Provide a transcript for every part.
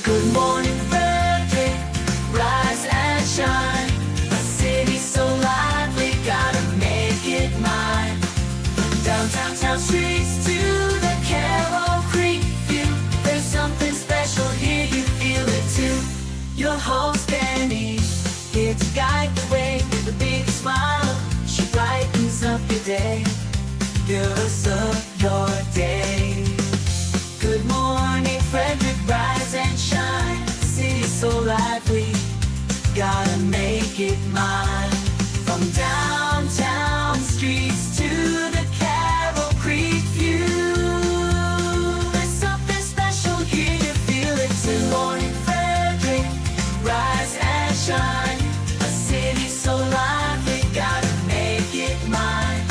Good morning, Frederick, rise and shine. A city so lively, gotta make it mine. From downtown town streets to the Carroll Creek view, there's something special here, you feel it too. Your host Dani, here to guide the way with a big smile. She brightens up your day, girls of your day. Good morning, Frederick, rise and shine. City's so lively, gotta make it mine. From downtown streets to the Carroll Creek view, there's something special here, you feel it too. Good morning, Frederick, rise and shine. A city so lively, gotta make it mine.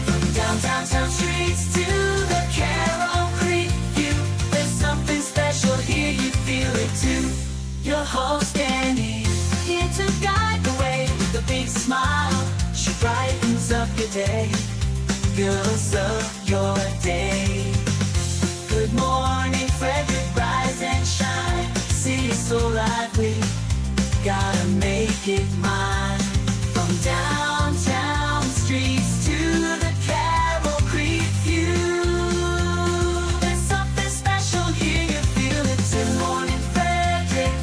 From downtown streets to the Carroll Creek view, there's something special here, you feel it too. Your host Dani, here to guide the way with a big smile. She brightens up your day, girls of your day. Good morning, Frederick, rise and shine. City's so lively, gotta make it mine. From downtown streets to the Carroll Creek view, there's something special here, you feel it too. Good morning, Frederick,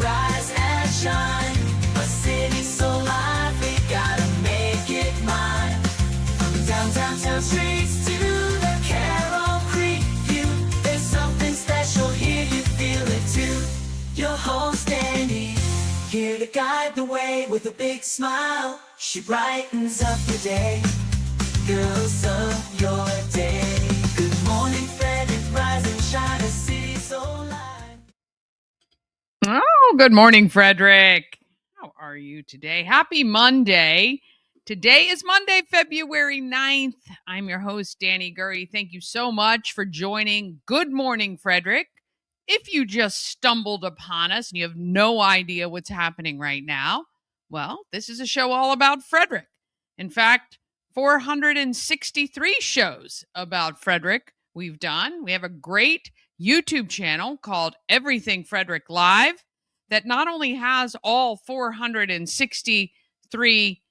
rise and shine. A city so lively, gotta make it mine. From downtown streets to the Carroll Creek view, there's something special here, you feel it too. Your host Dani, here to guide the way with a big smile. She brightens up your day, girls of your day. Good morning, Frederick, rise and shine. A city so live. Oh, good morning, Frederick. How are you today? Happy Monday. Today is Monday, February 9th. I'm your host, Dani Gurrie. Thank you so much for joining Good Morning Frederick. If you just stumbled upon us and you have no idea what's happening right now, well, this is a show all about Frederick. In fact, 463 shows about Frederick we've done. We have a great YouTube channel called Everything Frederick Live that not only has all 463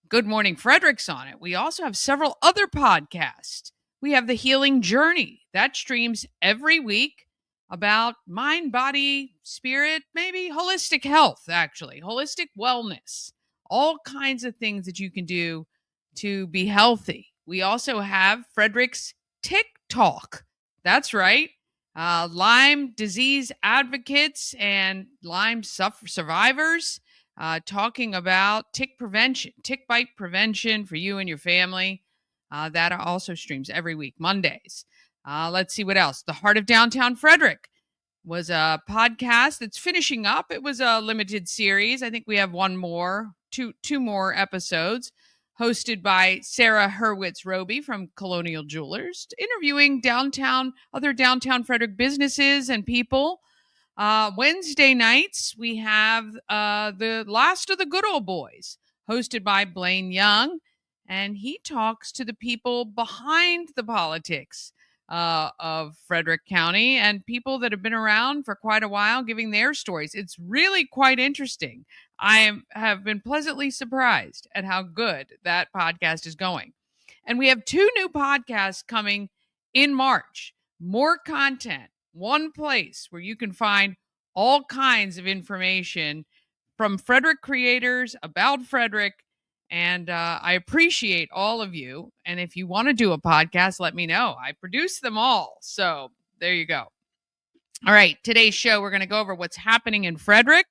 Good Morning Fredericks on it, we also have several other podcasts. We have The Healing Journey that streams every week about mind, body, spirit, maybe holistic health, actually, holistic wellness, all kinds of things that you can do to be healthy. We also have Frederick's Tick Talk. That's right. Lyme disease advocates and Lyme survivors talking about tick prevention, tick bite prevention for you and your family. That also streams every week, Mondays. Let's see what else. The Heart of Downtown Frederick was a podcast that's finishing up. It was a limited series. I think we have two more episodes, hosted by Sarah Hurwitz-Roby from Colonial Jewelers, interviewing other downtown Frederick businesses and people. Wednesday nights, we have the Last of the Good Old Boys, hosted by Blaine Young, and he talks to the people behind the politics of Frederick County and people that have been around for quite a while giving their stories. It's really quite interesting. Have been pleasantly surprised at how good that podcast is going. And we have 2 new podcasts coming in March. More content, one place where you can find all kinds of information from Frederick creators about Frederick. And I appreciate all of you. And if you want to do a podcast, let me know. I produce them all. So there you go. All right. Today's show, we're going to go over what's happening in Frederick,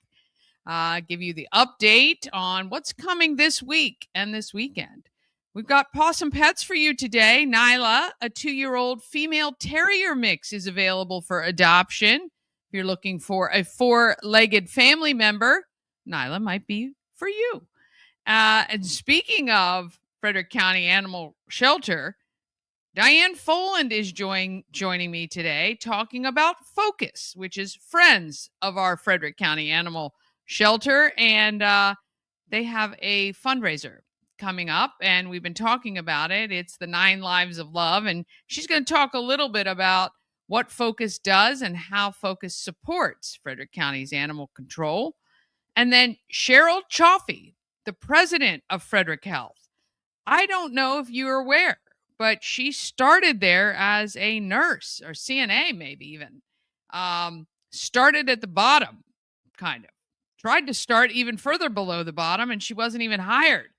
give you the update on what's coming this week and this weekend. We've got PAWSOME Pets for you today. Nyla, a 2-year-old female Terrier mix, is available for adoption. If you're looking for a 4-legged family member, Nyla might be for you. And speaking of Frederick County Animal Shelter, Diane Foland is joining me today talking about FFOCAS, which is Friends of our Frederick County Animal Shelter. And they have a fundraiser coming up, and we've been talking about it. It's the 9 Lives of Love. And she's going to talk a little bit about what FFOCAS does and how FFOCAS supports Frederick County's animal control. And then Cheryl Cioffi, the president of Frederick Health. I don't know if you're aware, but she started there as a nurse or CNA, maybe even. Started at the bottom, kind of. Tried to start even further below the bottom, and she wasn't even hired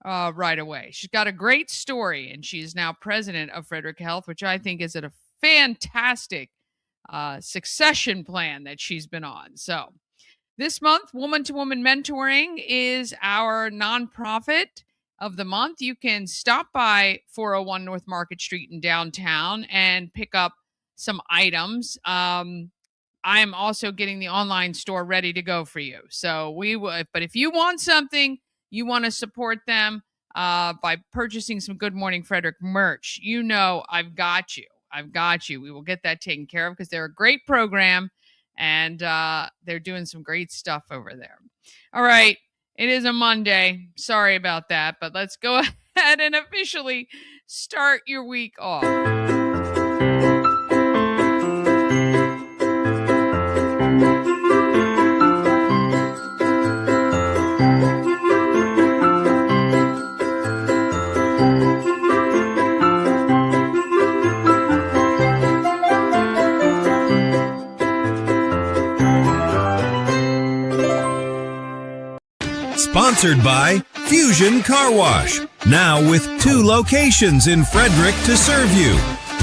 right away. She's got a great story, and she's now president of Frederick Health, which I think is a fantastic succession plan that she's been on. So this month, Woman to Woman Mentoring is our nonprofit of the month. You can stop by 401 North Market Street in downtown and pick up some items. I am also getting the online store ready to go for you. So we will, but if you want something, you want to support them by purchasing some Good Morning Frederick merch, you know I've got you. I've got you. We will get that taken care of because they're a great program and they're doing some great stuff over there. All right. It is a Monday. Sorry about that, but let's go ahead and officially start your week off. Sponsored by Fusion Car Wash. Now with 2 locations in Frederick to serve you.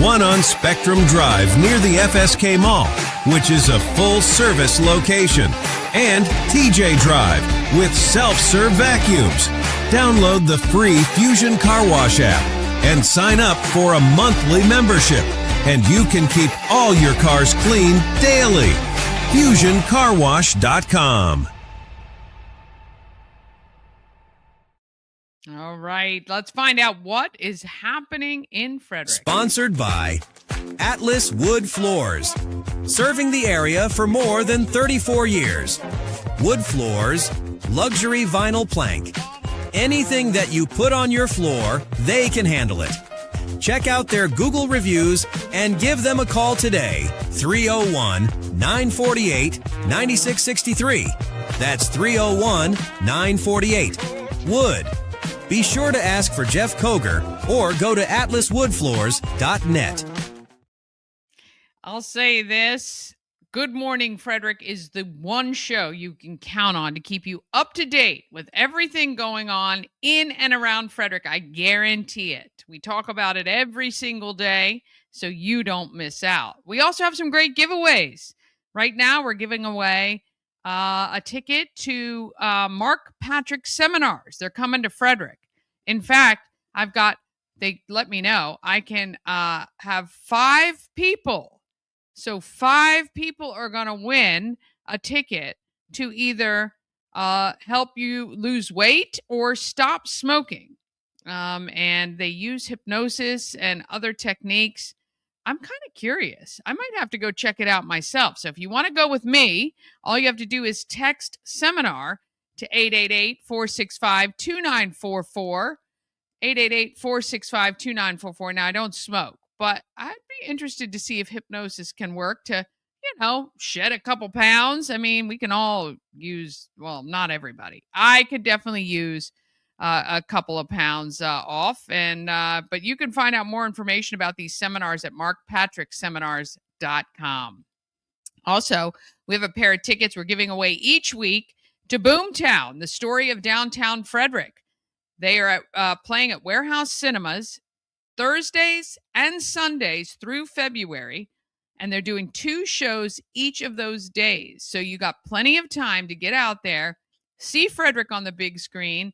One on Spectrum Drive near the FSK Mall, which is a full-service location. And TJ Drive with self-serve vacuums. Download the free Fusion Car Wash app and sign up for a monthly membership. And you can keep all your cars clean daily. FusionCarWash.com. All right, let's find out what is happening in Frederick. Sponsored by Atlas Wood Floors. Serving the area for more than 34 years. Wood floors, luxury vinyl plank. Anything that you put on your floor, they can handle it. Check out their Google reviews and give them a call today. 301-948-9663. That's 301-948. Wood. Be sure to ask for Jeff Koger or go to atlaswoodfloors.net. I'll say this. Good Morning Frederick is the one show you can count on to keep you up to date with everything going on in and around Frederick. I guarantee it. We talk about it every single day, so you don't miss out. We also have some great giveaways. Right now, we're giving away a ticket to Mark Patrick seminars. They're coming to Frederick. In fact, they let me know I can have 5 people. So 5 people are going to win a ticket to either help you lose weight or stop smoking. And they use hypnosis and other techniques. I'm kind of curious. I might have to go check it out myself. So if you want to go with me, all you have to do is text seminar to 888-465-2944. 888-465-2944. Now, I don't smoke, but I'd be interested to see if hypnosis can work to, shed a couple pounds. I mean, we can all use, well, not everybody. I could definitely use a couple of pounds off. And but you can find out more information about these seminars at markpatrickseminars.com. Also, we have a pair of tickets we're giving away each week to BOOMTOWN, the story of downtown Frederick. They are playing at Warehouse Cinemas Thursdays and Sundays through February, and they're doing 2 shows each of those days. So you got plenty of time to get out there, see Frederick on the big screen,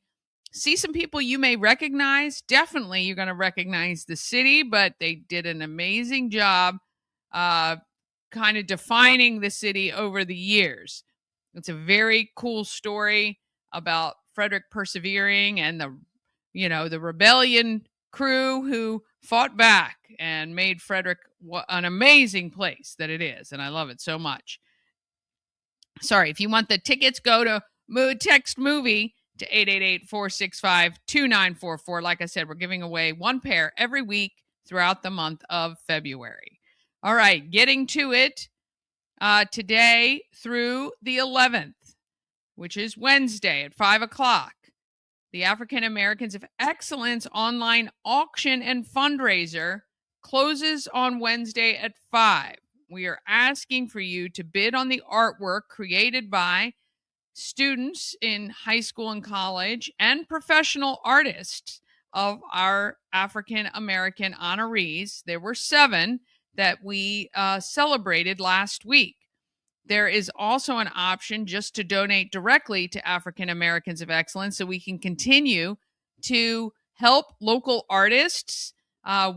see some people you may recognize. Definitely you're going to recognize the city, but they did an amazing job kind of defining the city over the years. It's a very cool story about Frederick persevering and the rebellion crew who fought back and made Frederick an amazing place that it is. And I love it so much. Sorry, if you want the tickets, go to text movie to 888-465-2944. Like I said, we're giving away 1 pair every week throughout the month of February. All right, getting to it today through the 11th, which is Wednesday at 5 o'clock. The African Americans of Excellence online auction and fundraiser closes on Wednesday at 5. We are asking for you to bid on the artwork created by students in high school and college and professional artists of our African American honorees. There were 7 that we celebrated last week. There is also an option just to donate directly to African Americans of Excellence so we can continue to help local artists.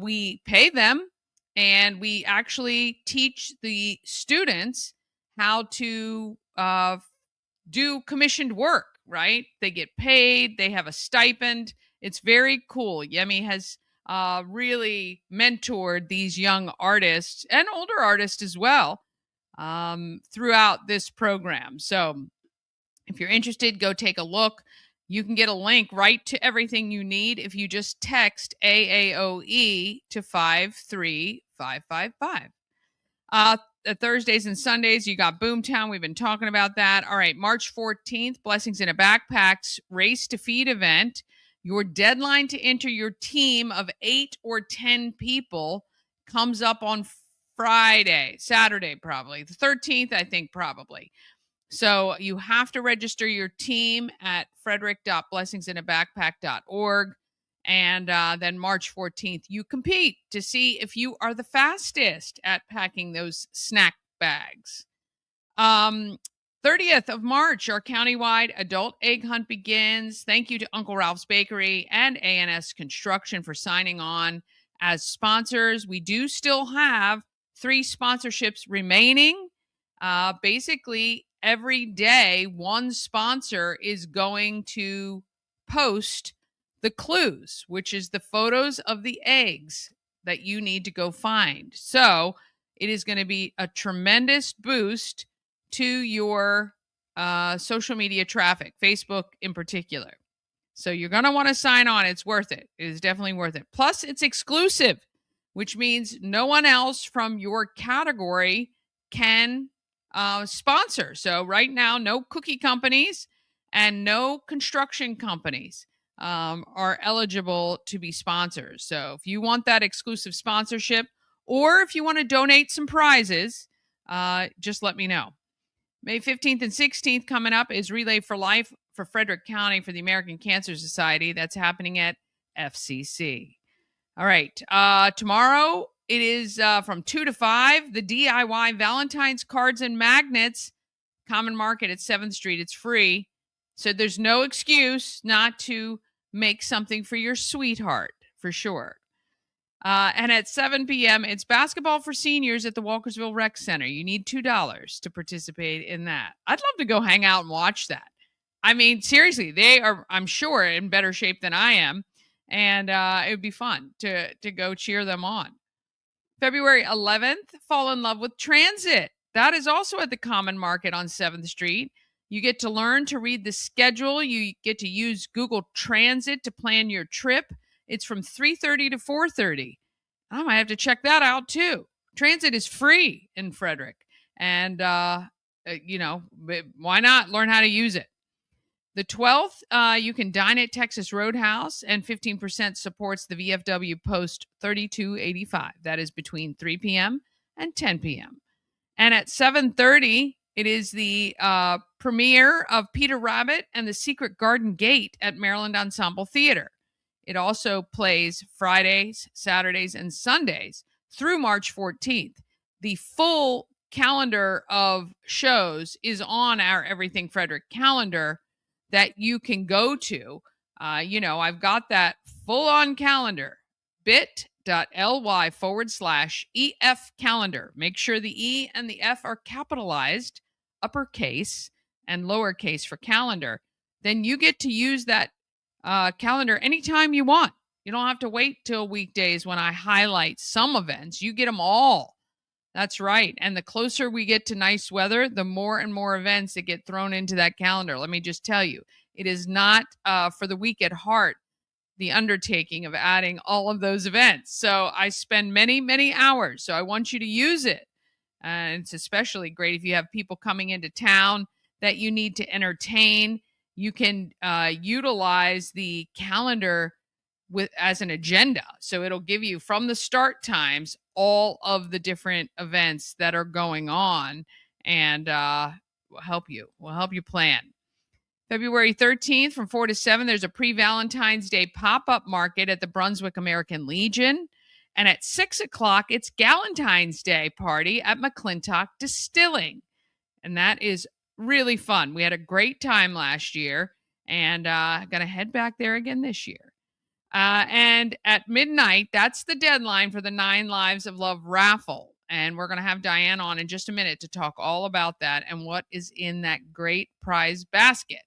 We pay them, and we actually teach the students how to do commissioned work, right? They get paid, they have a stipend. It's very cool. Yemi has really mentored these young artists and older artists as well throughout this program. So if you're interested, go take a look. You can get a link right to everything you need if you just text AAOE to 53555. Thursdays and Sundays, you got BOOMTOWN. We've been talking about that. All right, March 14th, Blessings in a Backpack's Race to Feed event. Your deadline to enter your team of 8 or 10 people comes up on Saturday, probably. The 13th, I think, probably. So you have to register your team at frederick.blessingsinAbackpack.org. And then March 14th, you compete to see if you are the fastest at packing those snack bags. 30th of March, our countywide adult egg hunt begins. Thank you to Uncle Ralph's Bakery and A&S Construction for signing on as sponsors. We do still have 3 sponsorships remaining. Basically, every day, one sponsor is going to post the clues, which is the photos of the eggs that you need to go find. So it is going to be a tremendous boost to your social media traffic, Facebook in particular. So you're going to want to sign on. It's worth it. It is definitely worth it. Plus, it's exclusive, which means no one else from your category can sponsor. So right now, no cookie companies and no construction companies are eligible to be sponsors. So if you want that exclusive sponsorship, or if you want to donate some prizes, just let me know. May 15th and 16th coming up is Relay for Life for Frederick County for the American Cancer Society. That's happening at FCC. All right. Tomorrow it is from 2 to 5, the DIY Valentine's cards and magnets, Common Market at 7th Street. It's free. So there's no excuse not to make something for your sweetheart, for sure. And at 7 p.m., it's basketball for seniors at the Walkersville Rec Center. You need $2 to participate in that. I'd love to go hang out and watch that. I mean, seriously, they are, I'm sure, in better shape than I am. And it would be fun to go cheer them on. February 11th, Fall in Love with Transit. That is also at the Common Market on 7th Street. You get to learn to read the schedule. You get to use Google Transit to plan your trip. It's from 3:30 to 4:30. I might have to check that out too. Transit is free in Frederick. And, why not learn how to use it? The 12th, you can dine at Texas Roadhouse, and 15% supports the VFW Post 3285. That is between 3 p.m. and 10 p.m. And at 7:30, it is the premiere of Peter Rabbit and the Secret Garden Gate at Maryland Ensemble Theater. It also plays Fridays, Saturdays, and Sundays through March 14th. The full calendar of shows is on our Everything Frederick calendar that you can go to. I've got that full-on calendar, bit.ly/EF calendar. Make sure the E and the F are capitalized, uppercase, and lowercase for calendar. Then you get to use that calendar anytime you want. You don't have to wait till weekdays when I highlight some events. You get them all. That's right. And the closer we get to nice weather, the more and more events that get thrown into that calendar. Let me just tell you, it is not for the weak at heart. the undertaking of adding all of those events. So I spend many, many hours. So I want you to use it. And it's especially great if you have people coming into town that you need to entertain. You can utilize the calendar as an agenda. So it'll give you from the start times all of the different events that are going on, and will help you plan. February 13th from 4 to 7, there's a pre-Valentine's Day pop-up market at the Brunswick American Legion. And at 6 o'clock, it's Galentine's Day party at McClintock Distilling. And that is really fun. We had a great time last year, and going to head back there again this year. And at midnight, that's the deadline for the 9 Lives of Love raffle. And we're going to have Diane on in just a minute to talk all about that and what is in that great prize basket.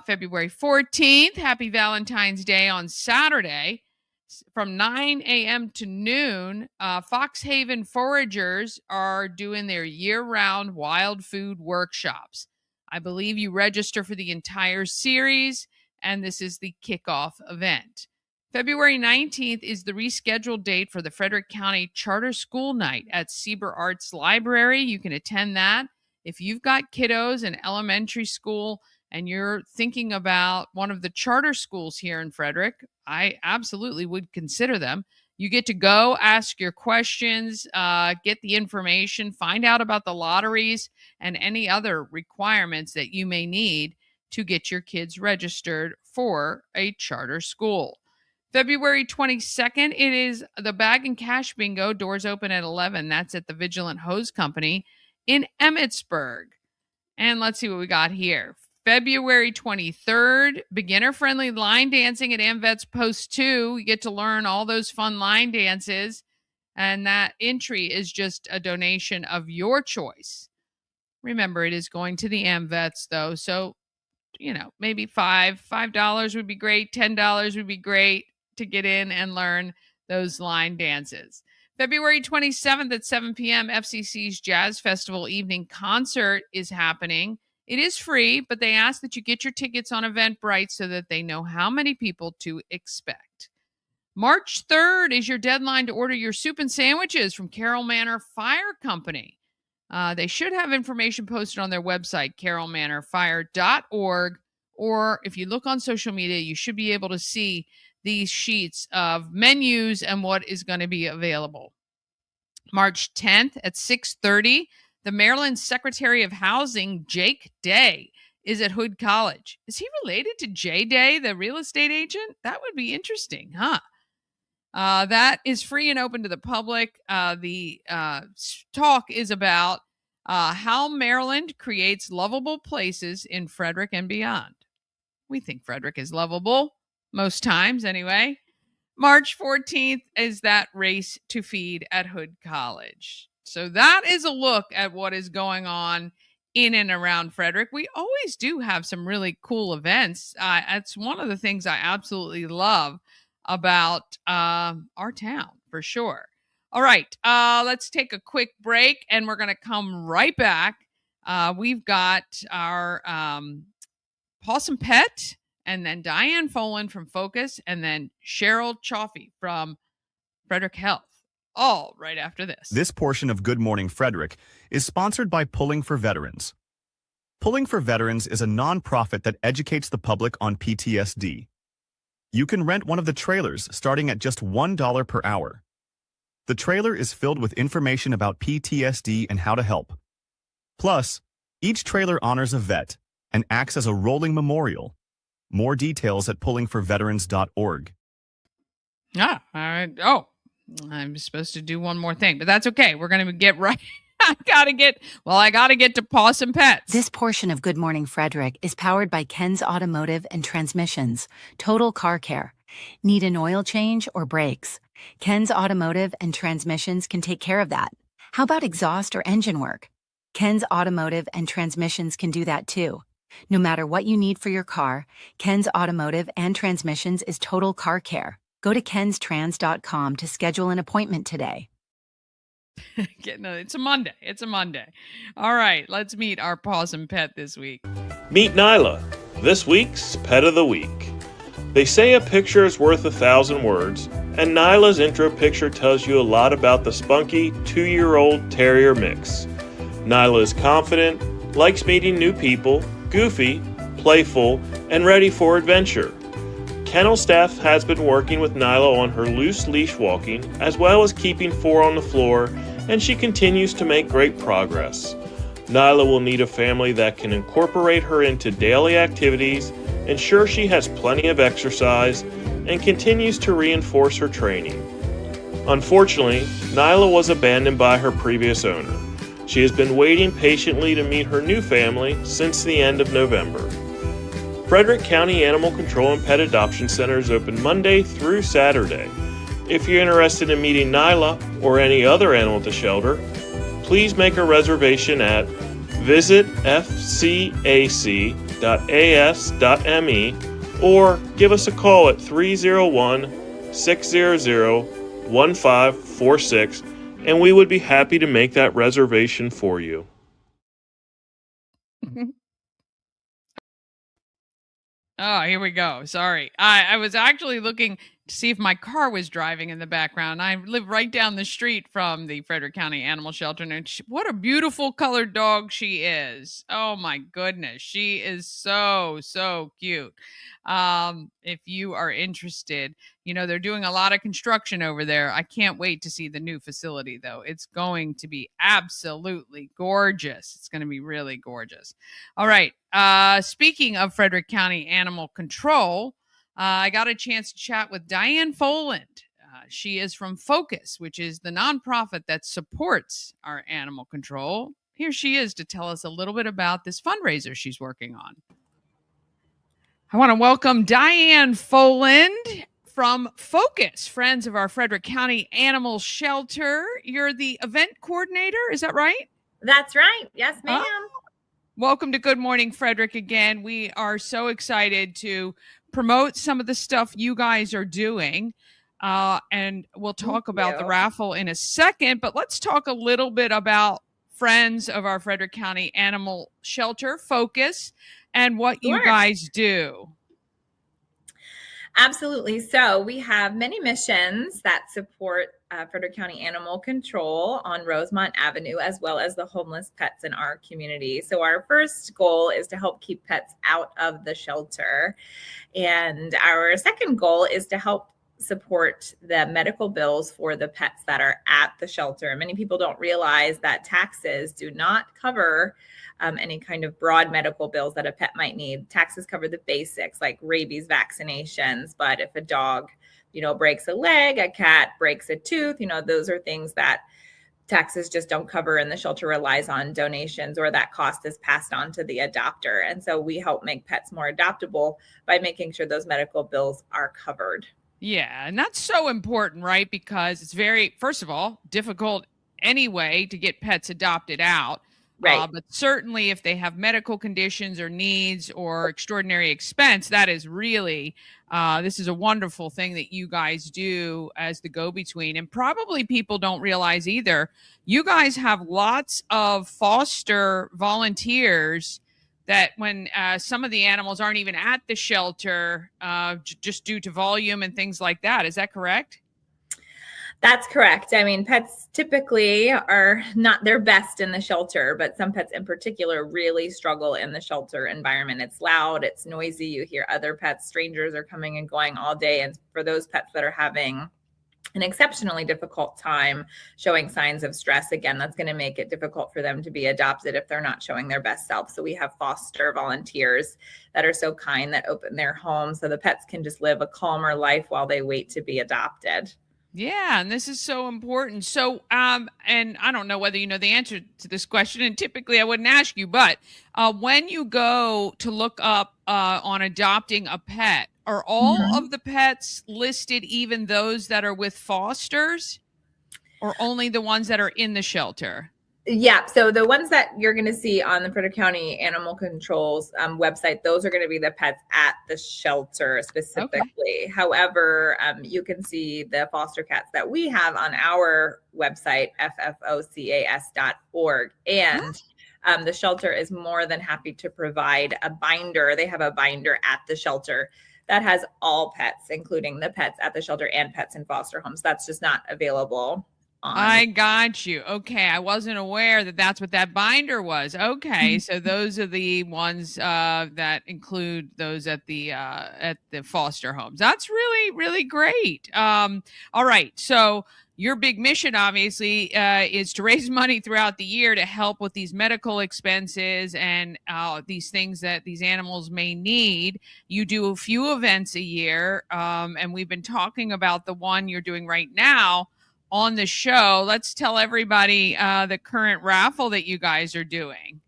February 14th, happy Valentine's Day on Saturday. From 9 a.m. to noon, Foxhaven Foragers are doing their year-round wild food workshops. I believe you register for the entire series, and this is the kickoff event. February 19th is the rescheduled date for the Frederick County Charter School Night at Sieber Arts Library. You can attend that. If you've got kiddos in elementary school and you're thinking about one of the charter schools here in Frederick, I absolutely would consider them. You get to go, ask your questions, get the information, find out about the lotteries and any other requirements that you may need to get your kids registered for a charter school. February 22nd, it is the Bag and Cash Bingo. Doors open at 11. That's at the Vigilant Hose Company in Emmitsburg. And let's see what we got here. February 23rd, beginner-friendly line dancing at AmVets Post 2. You get to learn all those fun line dances, and that entry is just a donation of your choice. Remember, it is going to the AmVets, though, so, maybe $5 would be great, $10 would be great to get in and learn those line dances. February 27th at 7 p.m., FCC's Jazz Festival evening concert is happening. It is free, but they ask that you get your tickets on Eventbrite so that they know how many people to expect. March 3rd is your deadline to order your soup and sandwiches from Carroll Manor Fire Company. They should have information posted on their website, carrollmanorfire.org, or if you look on social media, you should be able to see these sheets of menus and what is going to be available. March 10th at 6:30, the Maryland Secretary of Housing, Jake Day, is at Hood College. Is he related to Jay Day, the real estate agent? That would be interesting, huh? That is free and open to the public. The talk is about how Maryland creates lovable places in Frederick and beyond. We think Frederick is lovable, most times anyway. March 14th is that race to feed at Hood College. So that is a look at what is going on in and around Frederick. We always do have some really cool events. That's one of the things I absolutely love about our town, for sure. All right, let's take a quick break, and we're going to come right back. We've got our PAWSOME Pet, and then Diane Foland from FFOCAS, and then Cheryl Cioffi from Frederick Health. All right after this. This portion of Good Morning Frederick is sponsored by Pulling for Veterans. Pulling for Veterans is a nonprofit that educates the public on PTSD. You can rent one of the trailers starting at just $1 per hour. The trailer is filled with information about PTSD and how to help. Plus, each trailer honors a vet and acts as a rolling memorial. More details at pullingforveterans.org. All right. Oh, I'm supposed to do one more thing, but that's okay. We're going to get right. I got to get to PAWSOME Pets. This portion of Good Morning Frederick is powered by Ken's Automotive and Transmissions, Total Car Care. Need an oil change or brakes? Ken's Automotive and Transmissions can take care of that. How about exhaust or engine work? Ken's Automotive and Transmissions can do that too. No matter what you need for your car, Ken's Automotive and Transmissions is Total Car Care. Go to kenstrans.com to schedule an appointment today. It's a Monday. All right, let's meet our PAWSOME Pet this week. Meet Nyla, this week's Pet of the Week. They say a picture is worth 1,000 words, and Nyla's intro picture tells you a lot about the spunky 2-year-old Terrier mix. Nyla is confident, likes meeting new people, goofy, playful, and ready for adventure. Kennel staff has been working with Nyla on her loose leash walking, as well as keeping 4 on the floor, and she continues to make great progress. Nyla will need a family that can incorporate her into daily activities, ensure she has plenty of exercise, and continues to reinforce her training. Unfortunately, Nyla was abandoned by her previous owner. She has been waiting patiently to meet her new family since the end of November. Frederick County Animal Control and Pet Adoption Center is open Monday through Saturday. If you're interested in meeting Nyla or any other animal at the shelter, please make a reservation at visitfcac.as.me or give us a call at 301-600-1546 and we would be happy to make that reservation for you. Oh, here we go. Sorry. I was actually looking to see if my car was driving in the background. I live right down the street from the Frederick County Animal Shelter. And what a beautiful colored dog she is. Oh, my goodness. She is so, so cute. If you are interested, they're doing a lot of construction over there. I can't wait to see the new facility, though. It's going to be absolutely gorgeous. It's going to be really gorgeous. All right. Speaking of Frederick County Animal Control, I got a chance to chat with Diane Foland. She is from FFOCAS, which is the nonprofit that supports our animal control. Here she is to tell us a little bit about this fundraiser she's working on. I want to welcome Diane Foland from FFOCAS, Friends of our Frederick County Animal Shelter. You're the event coordinator, is that right? That's right. Yes, ma'am. Welcome to Good Morning Frederick again. We are so excited to promote some of the stuff you guys are doing. And we'll talk about the raffle in a second, but let's talk a little bit about Friends of our Frederick County Animal Shelter, FFOCAS, and what you guys do. Absolutely. So we have many missions that support Frederick County Animal Control on Rosemont Avenue, as well as the homeless pets in our community. So our first goal is to help keep pets out of the shelter. And our second goal is to help support the medical bills for the pets that are at the shelter. Many people don't realize that taxes do not cover any kind of broad medical bills that a pet might need. Taxes cover the basics like rabies vaccinations, but if a dog, breaks a leg, a cat breaks a tooth, those are things that taxes just don't cover, and the shelter relies on donations, or that cost is passed on to the adopter. And so we help make pets more adoptable by making sure those medical bills are covered. Yeah, and that's so important, right? Because it's very, first of all, difficult anyway to get pets adopted out. Right. But certainly if they have medical conditions or needs or extraordinary expense, that is really, this is a wonderful thing that you guys do as the go-between. And probably people don't realize either, you guys have lots of foster volunteers that when some of the animals aren't even at the shelter, just due to volume and things like that. Is that correct? That's correct. I mean, pets typically are not their best in the shelter, but some pets in particular really struggle in the shelter environment. It's loud, it's noisy. You hear other pets, strangers are coming and going all day. And for those pets that are having an exceptionally difficult time showing signs of stress, again, that's going to make it difficult for them to be adopted if they're not showing their best self. So we have foster volunteers that are so kind that open their home so the pets can just live a calmer life while they wait to be adopted. Yeah, and this is so important. So, and I don't know whether you know the answer to this question, and typically I wouldn't ask you, but when you go to look up on adopting a pet, are all of the pets listed, even those that are with fosters, or only the ones that are in the shelter? Yeah, so the ones that you're going to see on the Frederick County Animal Control's website, those are going to be the pets at the shelter specifically. Okay. However, you can see the foster cats that we have on our website, FFOCAS.org. And the shelter is more than happy to provide a binder. They have a binder at the shelter that has all pets, including the pets at the shelter and pets in foster homes. That's just not available on. I got you. Okay. I wasn't aware that that's what that binder was. Okay. So those are the ones that include those at the foster homes. That's really, really great. All right. So your big mission, obviously, is to raise money throughout the year to help with these medical expenses and these things that these animals may need. You do a few events a year, and we've been talking about the one you're doing right now on the show. Let's tell everybody the current raffle that you guys are doing.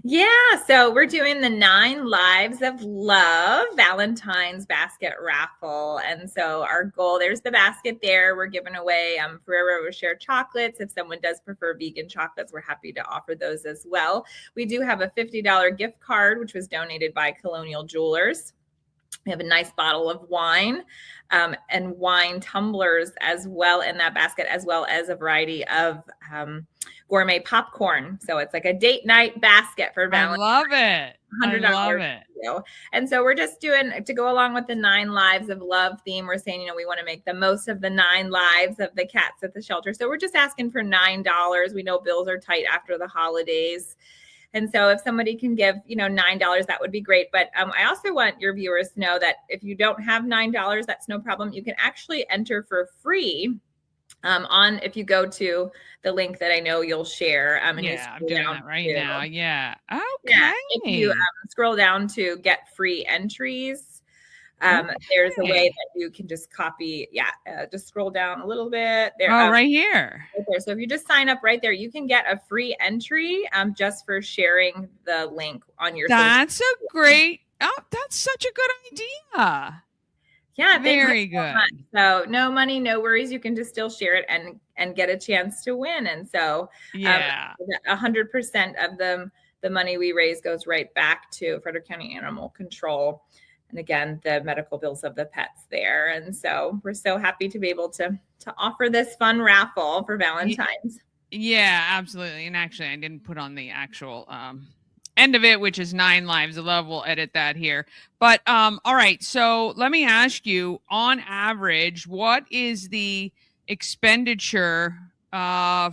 Yeah, so we're doing the 9 Lives of Love Valentine's basket raffle. And so our goal, there's the basket there. We're giving away Ferrero Rocher chocolates. If someone does prefer vegan chocolates, we're happy to offer those as well. We do have a $50 gift card, which was donated by Colonial Jewelers. We have a nice bottle of wine and wine tumblers as well in that basket, as well as a variety of gourmet popcorn. So it's like a date night basket for Valentine's. I love it. $100. I love it. And so we're just doing, to go along with the 9 Lives of Love theme, we're saying, we want to make the most of the 9 lives of the cats at the shelter. So we're just asking for $9. We know bills are tight after the holidays. And so if somebody can give, $9, that would be great. But I also want your viewers to know that if you don't have $9, that's no problem. You can actually enter for free if you go to the link that I know you'll share. I'm doing that right now. Yeah. Okay. Yeah, if you scroll down to get free entries, there's a way that you can just copy. Just scroll down a little bit there. Right here. Right there. So if you just sign up right there, you can get a free entry just for sharing the link on your. That's that's such a good idea. Yeah, very good. So no money, no worries. You can just still share it and get a chance to win. And so 100% of the money we raise goes right back to Frederick County Animal Control. And again, the medical bills of the pets there. And so we're so happy to be able to offer this fun raffle for Valentine's. Yeah, absolutely. And actually, I didn't put on the actual end of it, which is 9 Lives of Love. We'll edit that here. But all right. So let me ask you, on average, what is the expenditure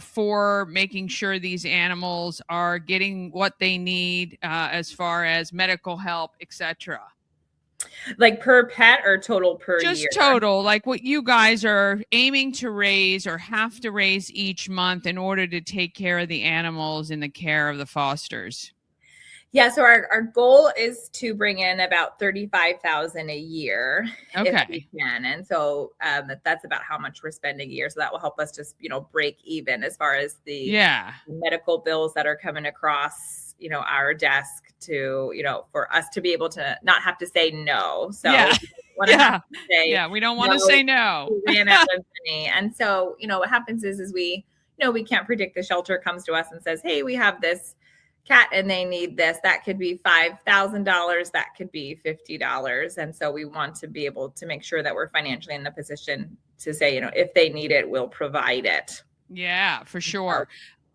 for making sure these animals are getting what they need as far as medical help, etc.? Like per pet or total per year? Just total, like what you guys are aiming to raise or have to raise each month in order to take care of the animals in the care of the fosters. Yeah, so our goal is to bring in about $35,000 a year if we can, and so that's about how much we're spending a year. So that will help us just break even as far as the medical bills that are coming across our desk to for us to be able to not have to say no. So we don't want to say no. We ran out of money, and so what happens is we we can't predict. The shelter comes to us and says, hey, we have this cat and they need this. That could be $5,000. That could be $50. And so we want to be able to make sure that we're financially in the position to say, if they need it, we'll provide it. Yeah, for sure.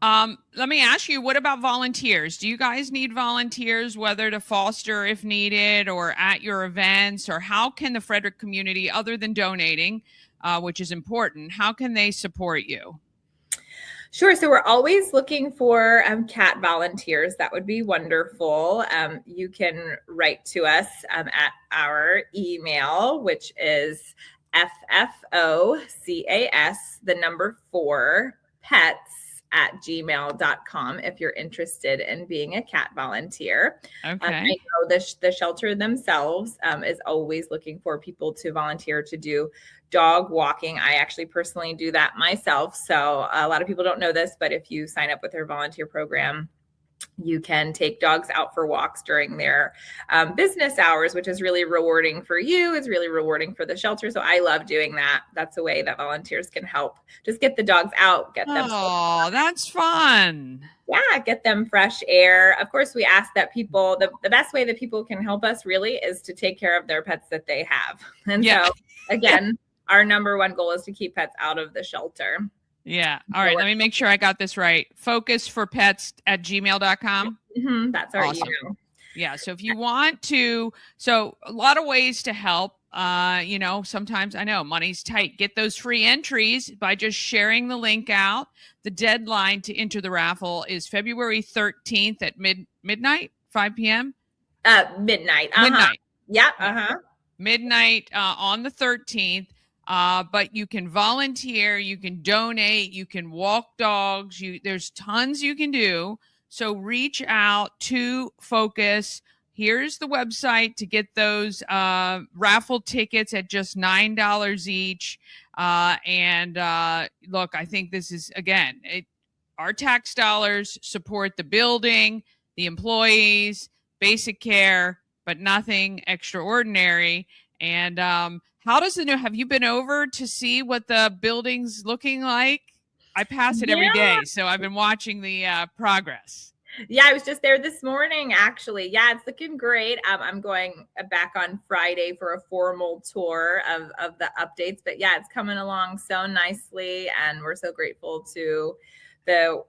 Let me ask you, what about volunteers? Do you guys need volunteers, whether to foster if needed or at your events, or how can the Frederick community, other than donating, which is important, how can they support you? Sure. So we're always looking for cat volunteers. That would be wonderful. You can write to us at our email, which is FFOCAS, 4 pets@gmail.com if you're interested in being a cat volunteer. Okay. I know the shelter themselves is always looking for people to volunteer to do dog walking. I actually personally do that myself. So a lot of people don't know this, but if you sign up with their volunteer program, you can take dogs out for walks during their business hours, which is really rewarding for you. It's really rewarding for the shelter. So I love doing that. That's a way that volunteers can help just get the dogs out, get them. Oh, that's fun. Yeah, get them fresh air. Of course, we ask that people, the best way that people can help us really is to take care of their pets that they have. And so again, our number one goal is to keep pets out of the shelter. Yeah. All right. Let me make sure I got this right. FocusForPets@gmail.com. That's our email. Yeah. So if you want to, so a lot of ways to help. Sometimes I know money's tight. Get those free entries by just sharing the link out. The deadline to enter the raffle is February 13th at midnight, 5 p.m. Midnight. Midnight. Yeah. Midnight on the 13th. But you can volunteer, you can donate, you can walk dogs. There's tons you can do. So reach out to FFOCAS. Here's the website to get those raffle tickets at just $9 each. Look, I think this is, again, our tax dollars support the building, the employees, basic care, but nothing extraordinary. And how does have you been over to see what the building's looking like? I pass it every day, so I've been watching the progress. Yeah, I was just there this morning, actually. Yeah, it's looking great. I'm going back on Friday for a formal tour of the updates. But yeah, it's coming along so nicely. And we're so grateful to the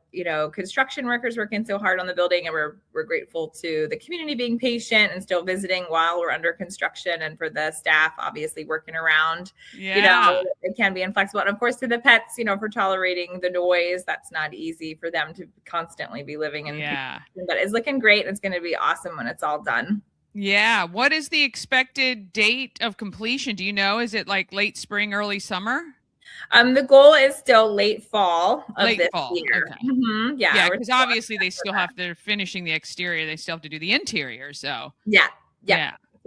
construction workers working so hard on the building, and we're grateful to the community being patient and still visiting while we're under construction, and for the staff obviously working around. It can be inflexible, and of course to the pets, for tolerating the noise. That's not easy for them to constantly be living in. But it's looking great, and it's going to be awesome when it's all done. Yeah. What is the expected date of completion? Do you know? Is it like late spring, early summer? The goal is still late fall of this year. Okay. Mm-hmm. Yeah, because obviously they're finishing the exterior. They still have to do the interior. So yeah.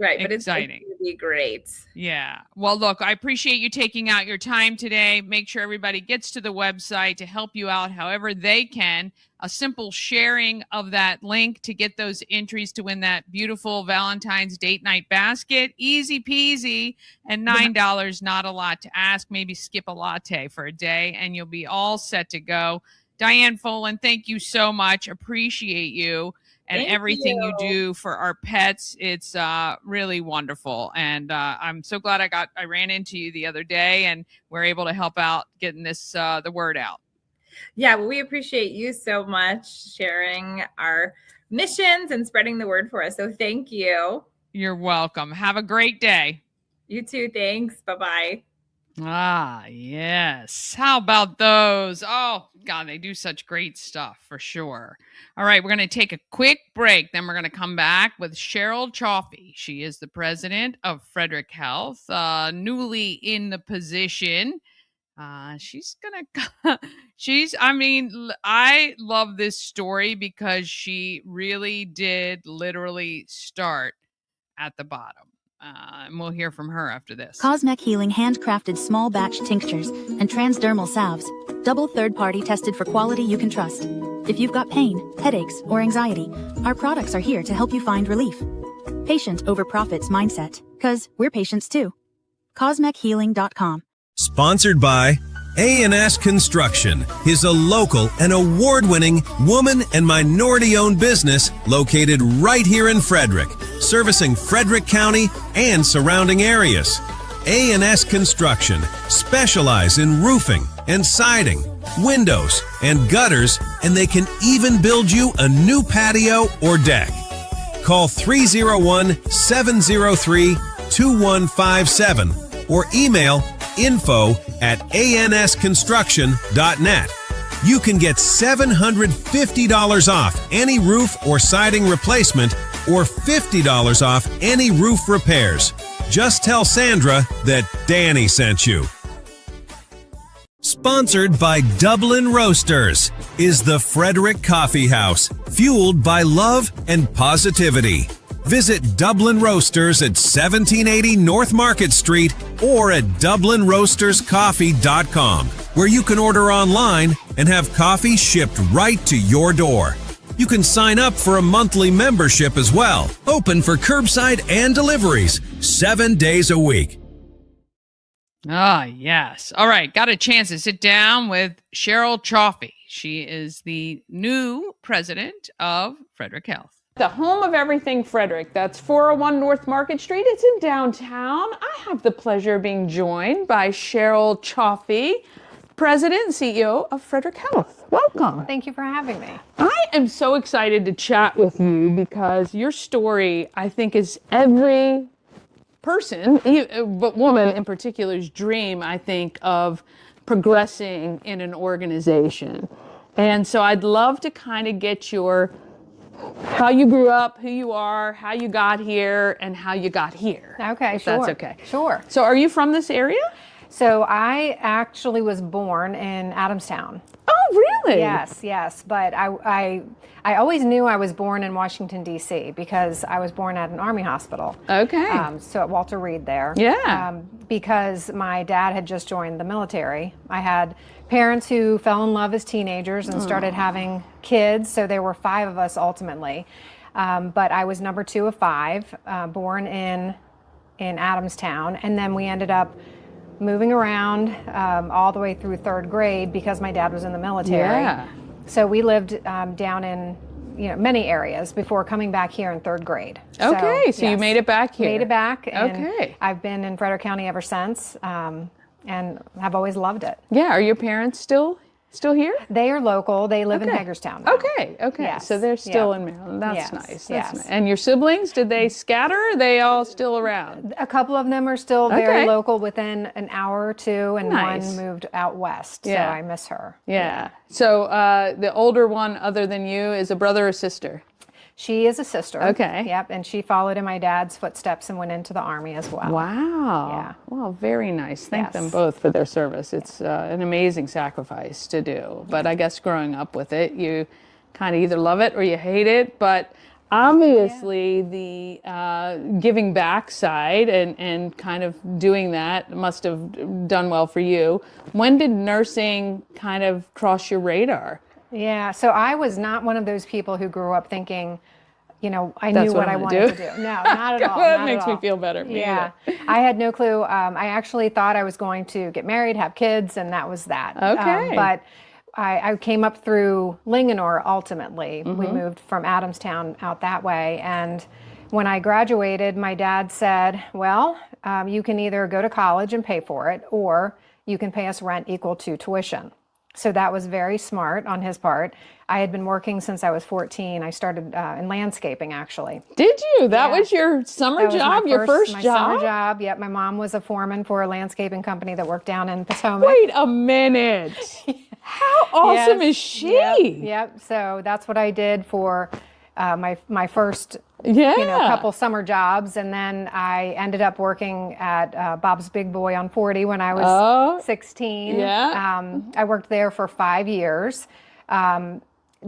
Right. But exciting. It's going to be great. Yeah. Well, look, I appreciate you taking out your time today. Make sure everybody gets to the website to help you out however they can. A simple sharing of that link to get those entries to win that beautiful Valentine's date night basket. Easy peasy. And $9, not a lot to ask. Maybe skip a latte for a day and you'll be all set to go. Diane Foland, thank you so much. Appreciate you. And everything you do for our pets. It's really wonderful. And I'm so glad I ran into you the other day and we're able to help out getting this, the word out. Yeah, well, we appreciate you so much sharing our missions and spreading the word for us. So thank you. You're welcome. Have a great day. You too. Thanks. Bye-bye. Ah, yes. How about those? Oh, God, they do such great stuff for sure. All right, we're going to take a quick break. Then we're going to come back with Cheryl Cioffi. She is the president of Frederick Health, newly in the position. I love this story because she really did literally start at the bottom. And we'll hear from her after this. Cosmec Healing handcrafted small batch tinctures and transdermal salves, double third-party tested for quality you can trust. If you've got pain, headaches, or anxiety, our products are here to help you find relief. Patient over profits mindset, 'cause we're patients too. CosmecHealing.com. Sponsored by A&S Construction is a local and award-winning woman and minority-owned business located right here in Frederick, servicing Frederick County and surrounding areas. A&S Construction specialize in roofing and siding, windows and gutters, and they can even build you a new patio or deck. Call 301-703-2157 or email info@ansconstruction.net. You can get $750 off any roof or siding replacement or $50 off any roof repairs. Just tell Sandra that Dani sent you. Sponsored by Dublin Roasters is the Frederick Coffee House, fueled by love and positivity. Visit Dublin Roasters at 1780 North Market Street or at DublinRoastersCoffee.com, where you can order online and have coffee shipped right to your door. You can sign up for a monthly membership as well, open for curbside and deliveries 7 days a week. Ah, yes. All right. Got a chance to sit down with Cheryl Cioffi. She is the new president of Frederick Health. The home of everything Frederick. That's 401 North Market Street. It's in downtown. I have the pleasure of being joined by Cheryl Cioffi, President and CEO of Frederick Health. Welcome. Thank you for having me. I am so excited to chat with you because your story, I think, is every person, but woman in particular's dream, I think, of progressing in an organization. And so I'd love to kind of get how you grew up, who you are, how you got here, and how you got here. Okay, if sure. That's okay. Sure. So are you from this area? So I actually was born in Adamstown. Oh, really? Yes. But I always knew I was born in Washington, D.C. because I was born at an Army hospital. Okay. So at Walter Reed there. Yeah. Because my dad had just joined the military. I had parents who fell in love as teenagers and started having kids. So there were 5 of us ultimately. But I was number 2 of 5, born in Adamstown. And then we ended up moving around all the way through 3rd grade because my dad was in the military. Yeah. So we lived down in many areas before coming back here in 3rd grade. Okay, so you yes, made it back here. Made it back. And okay. I've been in Frederick County ever since, and I've always loved it. Yeah, are your parents still here? They are local. They live in Hagerstown now. Okay. Yes. So they're still in Maryland. That's nice. That's nice. And your siblings, did they scatter? Or are they all still around? A couple of them are still very local, within an hour or 2, and Nice. one moved out west. Yeah. So I miss her. Yeah. So the older one, other than you, is a brother or sister? She is a sister. Okay. Yep. And she followed in my dad's footsteps and went into the Army as well. Wow. Yeah. Well, very nice. Thank Yes. them both for their service. It's an amazing sacrifice to do. But I guess growing up with it, you kind of either love it or you hate it. But obviously the giving back side and kind of doing that must have done well for you. When did nursing kind of cross your radar? Yeah, so I was not one of those people who grew up thinking, I That's knew what I I'm wanted to do. No, not at all. That not makes at me all. feel better. Me Yeah, either. I had no clue. I actually thought I was going to get married, have kids, and that was that. Okay. But I came up through Linganore ultimately. We moved from Adamstown out that way. And when I graduated, my dad said, well, you can either go to college and pay for it, or you can pay us rent equal to tuition. So that was very smart on his part. I had been working since I was 14. I started in landscaping, actually. Did you? That was your summer job, your first my job? Summer job. Yep. My mom was a foreman for a landscaping company that worked down in Potomac. Wait a minute. How awesome is she? Yep. So that's what I did for my first couple summer jobs, and then I ended up working at Bob's Big Boy on 40 when I was 16. Yeah. I worked there for 5 years.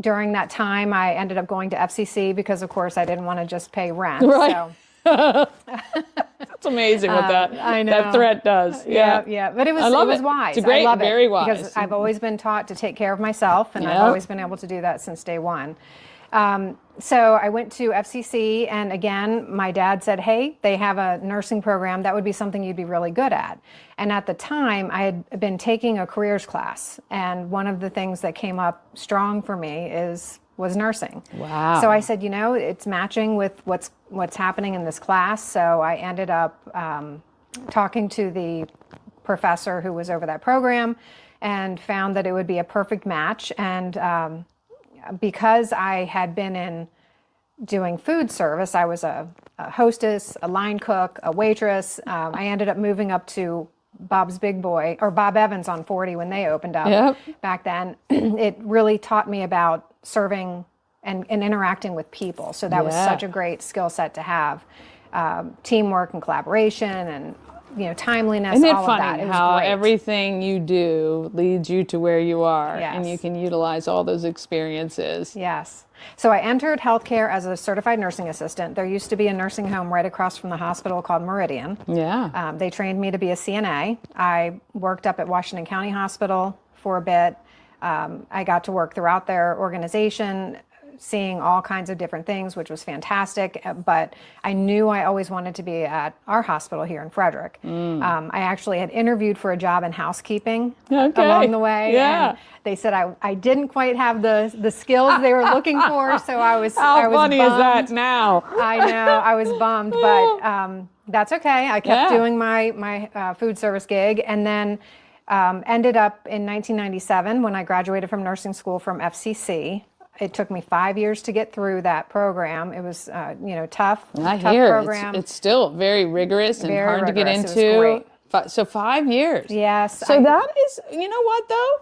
During that time, I ended up going to FCC because, of course, I didn't want to just pay rent. Right. So. That's amazing what I know. that threat does. Yeah. But it was wise. It's great, I love very it wise. because I've always been taught to take care of myself, and I've always been able to do that since day one. So I went to FCC, and again, my dad said, hey, they have a nursing program. That would be something you'd be really good at. And at the time, I had been taking a careers class, and one of the things that came up strong for me was nursing. Wow. So I said, it's matching with what's happening in this class. So I ended up talking to the professor who was over that program and found that it would be a perfect match. And because I had been in doing food service, I was a hostess, a line cook, a waitress. I ended up moving up to Bob's Big Boy, or Bob Evans on 40 when they opened up back then. It really taught me about serving and interacting with people. So that was such a great skill set to have. Teamwork and collaboration and timeliness, Isn't it all funny of that. It was how great. everything you do leads you to where you are, and Yes. you can utilize all those experiences. Yes. So I entered healthcare as a certified nursing assistant. There used to be a nursing home right across from the hospital called Meridian. Yeah. They trained me to be a CNA. I worked up at Washington County Hospital for a bit. I got to work throughout their organization, seeing all kinds of different things, which was fantastic. But I knew I always wanted to be at our hospital here in Frederick. I actually had interviewed for a job in housekeeping along the way. Yeah. And they said I didn't quite have the skills they were looking for, so I was How funny bummed. is that now? I know, I was bummed, but that's okay. I kept doing my food service gig, and then Ended up in 1997 when I graduated from nursing school from FCC. It took me 5 years to get through that program. It was, tough. I tough hear program. it's still very rigorous and Very hard to get rigorous. into. It was great. So 5 years. Yes. So that is, you know what though?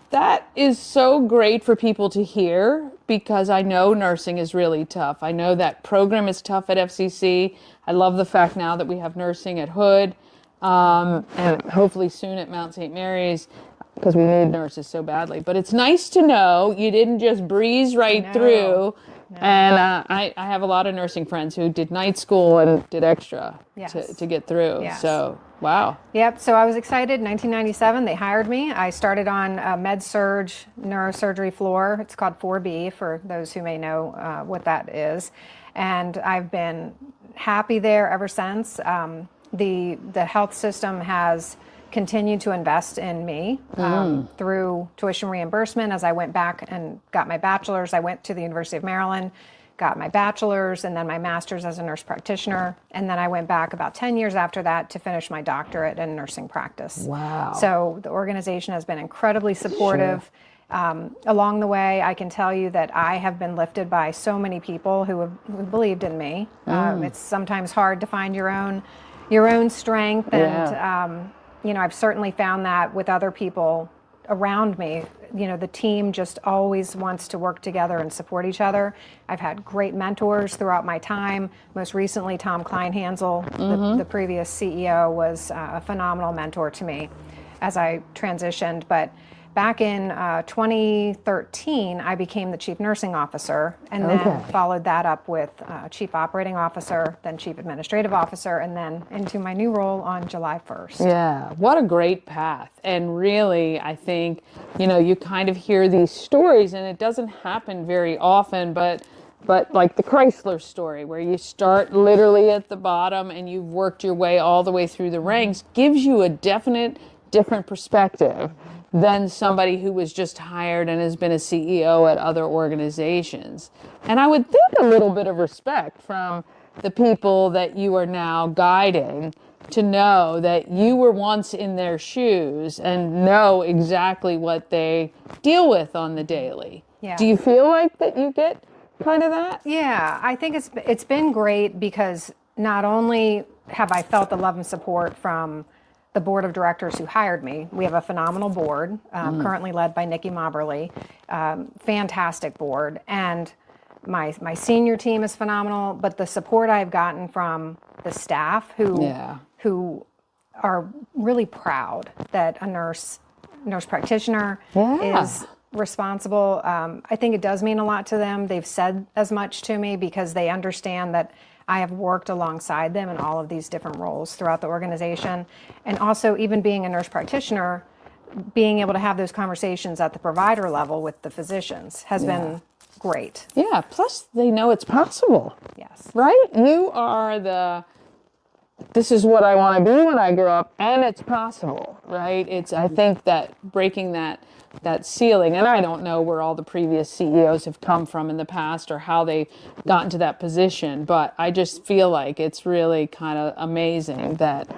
That is so great for people to hear, because I know nursing is really tough. I know that program is tough at FCC. I love the fact now that we have nursing at Hood, and hopefully soon at Mount St. Mary's, because we need nurses so badly. But it's nice to know you didn't just breeze right through. No. And I have a lot of nursing friends who did night school and did extra to get through. Yes. So, wow. Yep. So I was excited. 1997, they hired me. I started on med-surg neurosurgery floor. It's called 4B for those who may know what that is. And I've been happy there ever since. The health system has continued to invest in me through tuition reimbursement. As I went back and got my bachelor's, I went to the University of Maryland, got my bachelor's and then my master's as a nurse practitioner. And then I went back about 10 years after that to finish my doctorate in nursing practice. Wow. So the organization has been incredibly supportive. Sure. Along the way, I can tell you that I have been lifted by so many people who believed in me. It's sometimes hard to find your own strength, and I've certainly found that with other people around me. The team just always wants to work together and support each other. I've had great mentors throughout my time. Most recently, Tom Kleinhansel, the previous CEO, was a phenomenal mentor to me as I transitioned. But back in 2013, I became the chief nursing officer, and then followed that up with chief operating officer, then chief administrative officer, and then into my new role on July 1st. Yeah, what a great path. And really, I think, you kind of hear these stories, and it doesn't happen very often, but like the Chrysler story, where you start literally at the bottom and you've worked your way all the way through the ranks, gives you a different perspective than somebody who was just hired and has been a CEO at other organizations. And I would think a little bit of respect from the people that you are now guiding, to know that you were once in their shoes and know exactly what they deal with on the daily. Yeah. Do you feel like that you get kind of that? Yeah, I think it's been great, because not only have I felt the love and support from the board of directors who hired me. We have a phenomenal board, currently led by Nikki Mobberly, fantastic board, and my senior team is phenomenal. But the support I've gotten from the staff who are really proud that a nurse practitioner is responsible. I think it does mean a lot to them. They've said as much to me, because they understand that I have worked alongside them in all of these different roles throughout the organization. And also, even being a nurse practitioner, being able to have those conversations at the provider level with the physicians has been great. Yeah, plus they know it's possible. Yes. Right? You are this is what I want to be when I grow up, and it's possible, right? I think that breaking that ceiling, and I don't know where all the previous CEOs have come from in the past or how they've gotten to that position, but I just feel like it's really kind of amazing that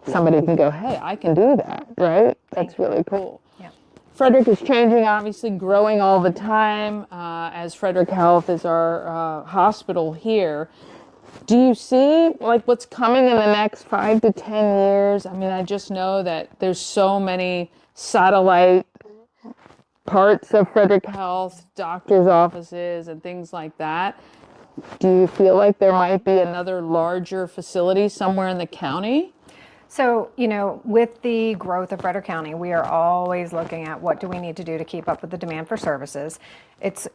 somebody can go, hey, I can do that, right? That's really cool. Yeah. Frederick is changing, obviously growing all the time, as Frederick Health is our hospital here. Do you see what's coming in the next 5 to 10 years? I mean, I just know that there's so many satellite parts of Frederick Health, doctors' offices, and things like that. Do you feel like there might be another larger facility somewhere in the county? So, with the growth of Frederick County, we are always looking at what do we need to do to keep up with the demand for services. It's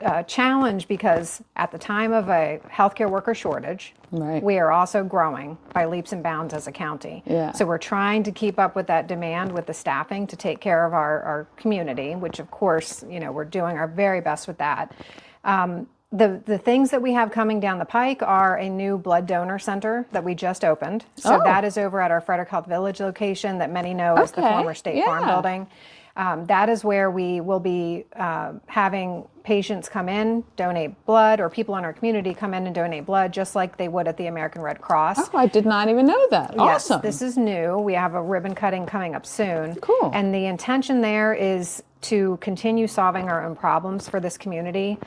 a challenge, because at the time of a healthcare worker shortage, we are also growing by leaps and bounds as a county. Yeah. So we're trying to keep up with that demand with the staffing to take care of our community, which of course, we're doing our very best with that. The things that we have coming down the pike are a new blood donor center that we just opened. So that is over at our Frederick Health Village location that many know as the former State Farm building. That is where we will be having patients come in, donate blood, or people in our community come in and donate blood just like they would at the American Red Cross. Oh, I did not even know that. Yes, Awesome. this is new. We have a ribbon cutting coming up soon. Cool. And the intention there is to continue solving our own problems for this community.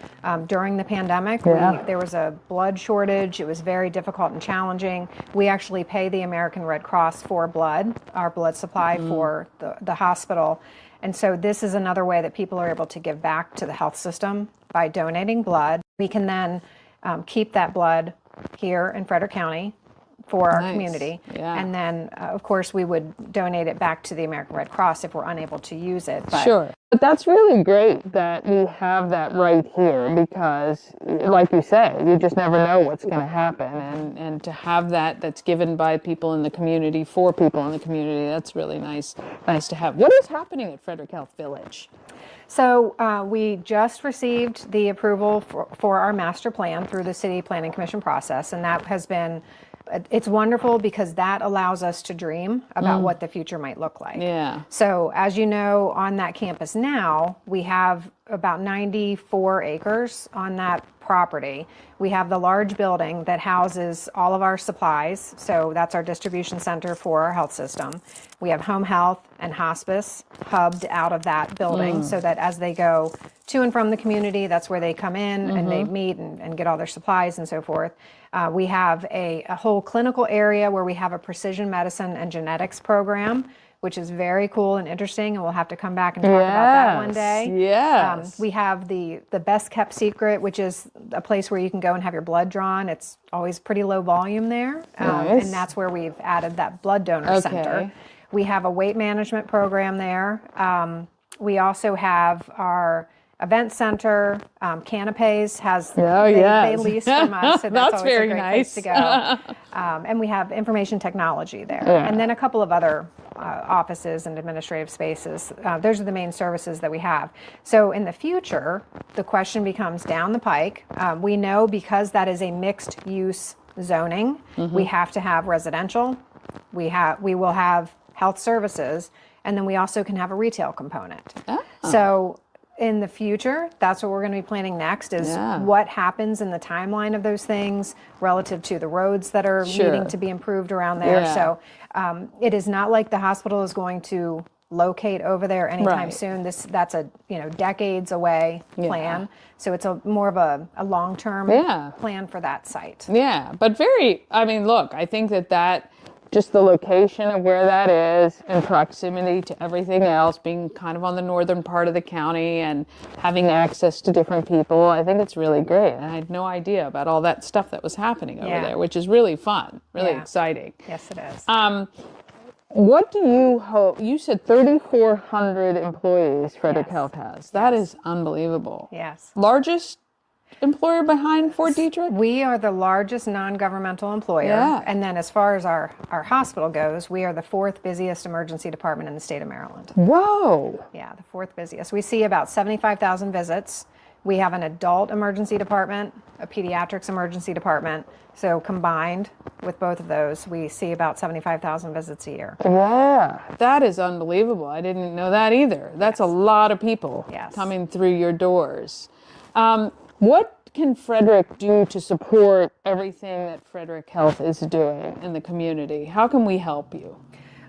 During the pandemic, there was a blood shortage. It was very difficult and challenging. We actually pay the American Red Cross for blood, our blood supply for the hospital. And so this is another way that people are able to give back to the health system by donating blood. We can then keep that blood here in Frederick County for our community. And then, of course, we would donate it back to the American Red Cross if we're unable to use it. But Sure. But that's really great that we have that right here because, like you say, you just never know what's going to happen. And to have that's given by people in the community, for people in the community, that's really nice to have. What is happening at Frederick Health Village? So we just received the approval for our master plan through the City Planning Commission process, and that has been, it's wonderful because that allows us to dream about what the future might look like. Yeah. So as you know, on that campus now, we have about 94 acres on that property. We have the large building that houses all of our supplies. So that's our distribution center for our health system. We have home health and hospice hubbed out of that building so that as they go to and from the community, that's where they come in and they meet and get all their supplies and so forth. We have a whole clinical area where we have a precision medicine and genetics program, which is very cool and interesting, and we'll have to come back and talk about that one day. Yes. We have the best kept secret, which is a place where you can go and have your blood drawn. It's always pretty low volume there, and that's where we've added that blood donor center. We have a weight management program there. We also have our event center. Canapes has they lease from us, so that's always very a great nice. place to go. And we have information technology there, and then a couple of other offices and administrative spaces. Those are the main services that we have. So in the future, the question becomes down the pike. We know because that is a mixed use zoning, we have to have residential. We will have health services, and then we also can have a retail component. So in the future, that's what we're going to be planning next is what happens in the timeline of those things relative to the roads that are needing to be improved around there. So it is not like the hospital is going to locate over there anytime soon. That's a decades away plan. So it's more of a long-term plan for that site. Yeah, but look, I think that just the location of where that is and proximity to everything else, being kind of on the northern part of the county and having access to different people, I think it's really great. And I had no idea about all that stuff that was happening over there, which is really fun, really exciting. Yes, it is. What do you hope? You said 3,400 employees Frederick Health has. That is unbelievable. Yes. Largest employer behind Fort Detrick? We are the largest non-governmental employer. And then as far as our hospital goes, we are the fourth busiest emergency department in the state of Maryland. Whoa. Yeah, the fourth busiest. We see about 75,000 visits. We have an adult emergency department, a pediatrics emergency department. So combined with both of those, we see about 75,000 visits a year. Yeah, that is unbelievable. I didn't know that either. That's a lot of people coming through your doors. What can Frederick do to support everything that Frederick Health is doing in the community? How can we help you?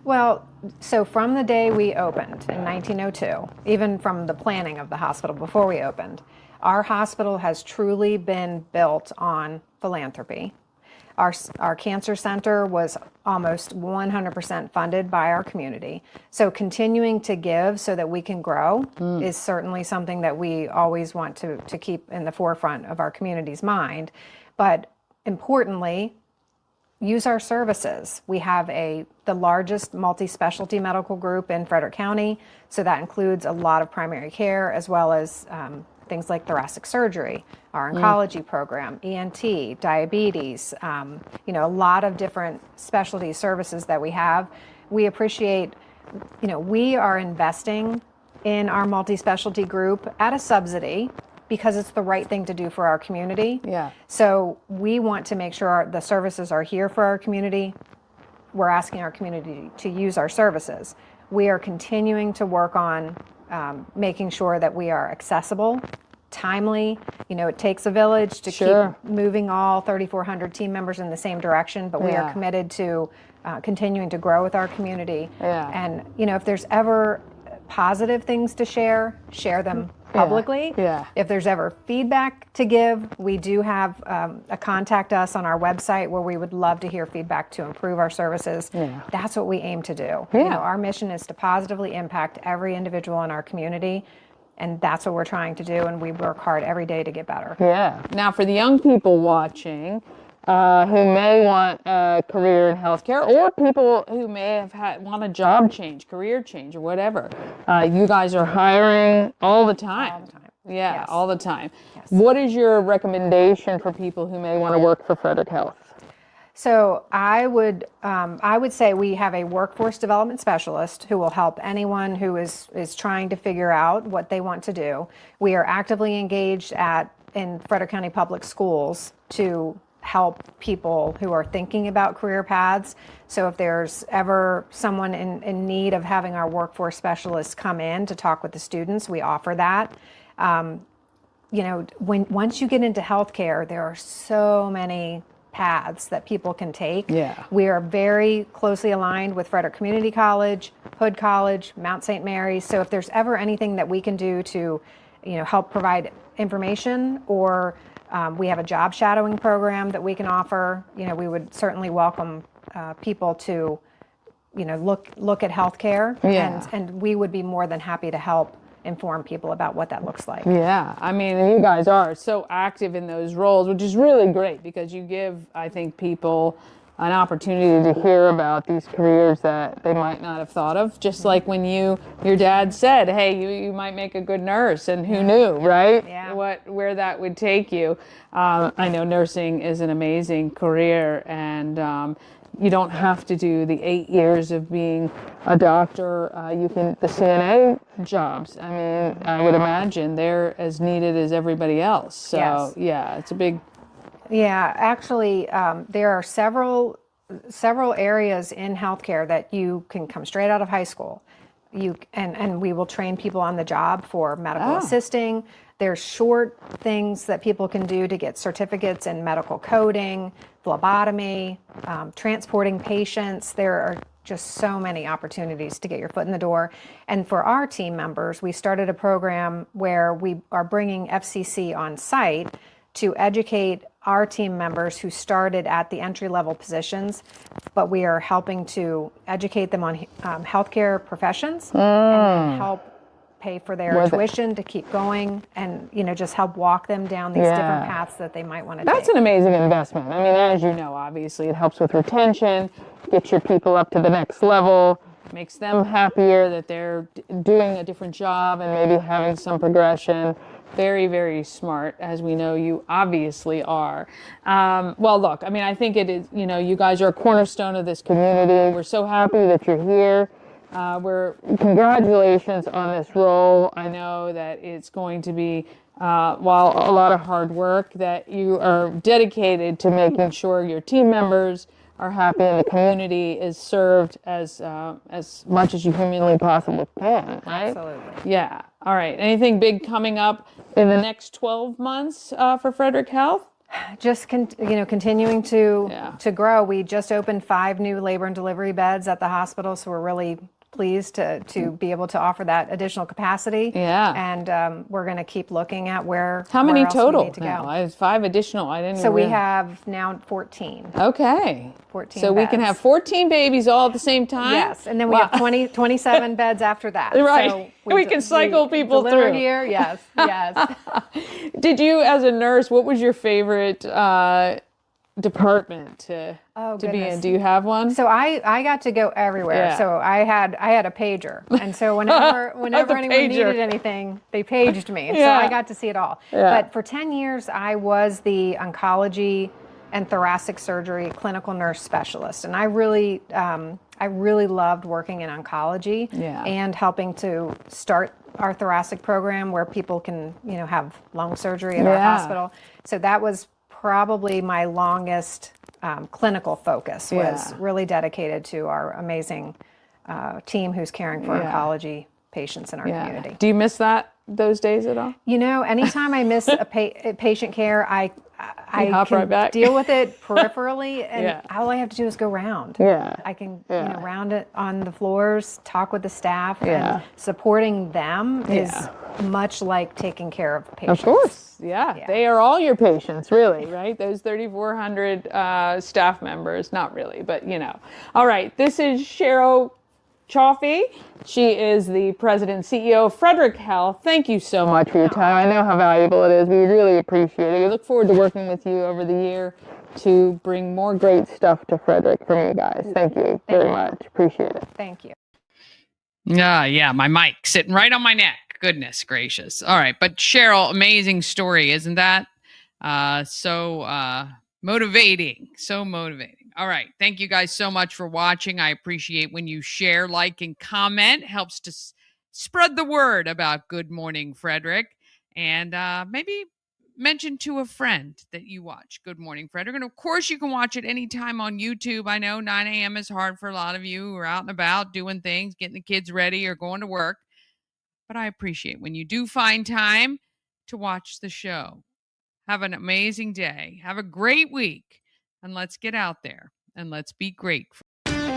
Well, so from the day we opened in 1902, even from the planning of the hospital before we opened, our hospital has truly been built on philanthropy. Our cancer center was almost 100% funded by our community. So continuing to give so that we can grow is certainly something that we always want to keep in the forefront of our community's mind. But importantly, use our services. We have the largest multi-specialty medical group in Frederick County. So that includes a lot of primary care as well as things like thoracic surgery, our oncology program, ENT, diabetes, a lot of different specialty services that we have. We appreciate, we are investing in our multi-specialty group at a subsidy because it's the right thing to do for our community. Yeah. So we want to make sure the services are here for our community. We're asking our community to use our services. We are continuing to work on making sure that we are accessible timely. You know, it takes a village to Sure. keep moving all 3,400 team members in the same direction, but we are Yeah. committed to continuing to grow with our community. Yeah. And, you know, if there's ever positive things to share them publicly. Yeah. If there's ever feedback to give, we do have a contact us on our website where we would love to hear feedback to improve our services. Yeah. That's what we aim to do. Yeah. You know, our mission is to positively impact every individual in our community, and that's what we're trying to do, and we work hard every day to get better. Yeah. Now, for the young people watching who may want a career in healthcare, or people who may have want a job change, career change, or whatever, you guys are hiring all the time. All the time. Yeah, Yes. all the time. Yes. What is your recommendation for people who may want to work for Frederick Health? So I would say we have a workforce development specialist who will help anyone who is trying to figure out what they want to do. We are actively engaged in Frederick County Public Schools to help people who are thinking about career paths. So if there's ever someone in need of having our workforce specialists come in to talk with the students, we offer that. You know, once you get into healthcare, there are so many paths that people can take. Yeah. We are very closely aligned with Frederick Community College, Hood College, Mount St. Mary's. So if there's ever anything that we can do to, you know, help provide information, or we have a job shadowing program that we can offer, you know, we would certainly welcome people to, you know, look at healthcare. Yeah. And we would be more than happy to help inform people about what that looks like. Yeah, I mean, you guys are so active in those roles, which is really great because you give, I think, people an opportunity to hear about these careers that they might not have thought of. Just like when your dad said, hey, you might make a good nurse, and who knew, right? Yeah. Where that would take you. I know nursing is an amazing career, and you don't have to do the 8 years of being a doctor. You can, the CNA jobs, I mean, I would imagine they're as needed as everybody else. So, Yes. yeah, it's a big... Yeah, actually, there are several areas in healthcare that you can come straight out of high school. And we will train people on the job for medical assisting. There's short things that people can do to get certificates in medical coding, phlebotomy, transporting patients. There are just so many opportunities to get your foot in the door. And for our team members, we started a program where we are bringing FCC on site to educate our team members who started at the entry-level positions, but we are helping to educate them on healthcare professions and help pay for their tuition to keep going, and, you know, just help walk them down these different paths that they might want to take. That's an amazing investment. I mean, as you know, obviously it helps with retention, gets your people up to the next level, makes them happier that they're doing a different job and maybe having some progression. Very, very smart, as we know you obviously are. Well, look, I mean, I think it is, you know, you guys are a cornerstone of this community. We're so happy that you're here. Congratulations on this role. I know that it's going to be, while a lot of hard work, that you are dedicated to making sure your team members are happy and the community is served as much as you humanly possibly can, right? Absolutely. Yeah. All right. Anything big coming up in the next 12 months for Frederick Health? Just continuing to grow. We just opened 5 new labor and delivery beds at the hospital, so we're really pleased to be able to offer that additional capacity. Yeah. And we're going to keep looking at How many else we total need to now? go. I have 5 additional. I didn't. So we even- have now 14. Okay. 14 So we can beds. have 14 babies all at the same time. Yes, and then we have 27 beds after that. Right. So We can cycle people delivered through. here. Yes, yes. Did you, as a nurse, what was your favorite department to be in? goodness. Do you have one? So I got to go everywhere. Yeah. So I had a pager, and so whenever The anyone pager. needed anything, they paged me, and Yeah. so I got to see it all. Yeah. But for 10 years, I was the oncology and thoracic surgery clinical nurse specialist, and I really loved working in oncology and helping to start our thoracic program where people can, you know, have lung surgery at our hospital. So that was probably my longest clinical focus, was really dedicated to our amazing team who's caring for oncology patients in our community. Do you miss that those days at all? You know, anytime I miss a patient care, I hop can right back. deal with it peripherally, and Yeah. all I have to do is go round. Yeah. I can Yeah. round it on the floors, talk with the staff, Yeah. and supporting them is Yeah. much like taking care of patients. Of course, yeah. Yeah. They are all your patients, really, right? Those 3,400 staff members, not really, but you know. All right, this is Cheryl Cioffi. She is the president and CEO of Frederick Health. Thank you so much for your time. I know how valuable it is. We really appreciate it. We look forward to working with you over the year to bring more great stuff to Frederick from you guys. Thank you very much. Appreciate it. Thank you. Yeah, my mic sitting right on my neck. Goodness gracious. All right, but Cheryl, amazing story, isn't that? So motivating. So motivating. All right. Thank you guys so much for watching. I appreciate when you share, like, and comment. Helps to spread the word about Good Morning Frederick. And maybe mention to a friend that you watch Good Morning Frederick. And of course, you can watch it anytime on YouTube. I know 9 a.m. is hard for a lot of you who are out and about doing things, getting the kids ready or going to work. But I appreciate when you do find time to watch the show. Have an amazing day. Have a great week. And let's get out there and let's be great.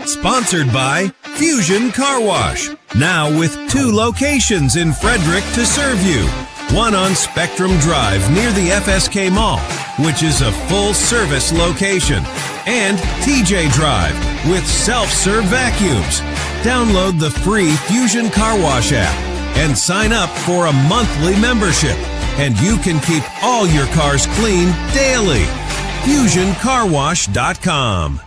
Sponsored by Fusion Car Wash. Now with 2 locations in Frederick to serve you. One on Spectrum Drive near the FSK Mall, which is a full-service location. And TJ Drive with self-serve vacuums. Download the free Fusion Car Wash app and sign up for a monthly membership. And you can keep all your cars clean daily. FusionCarWash.com.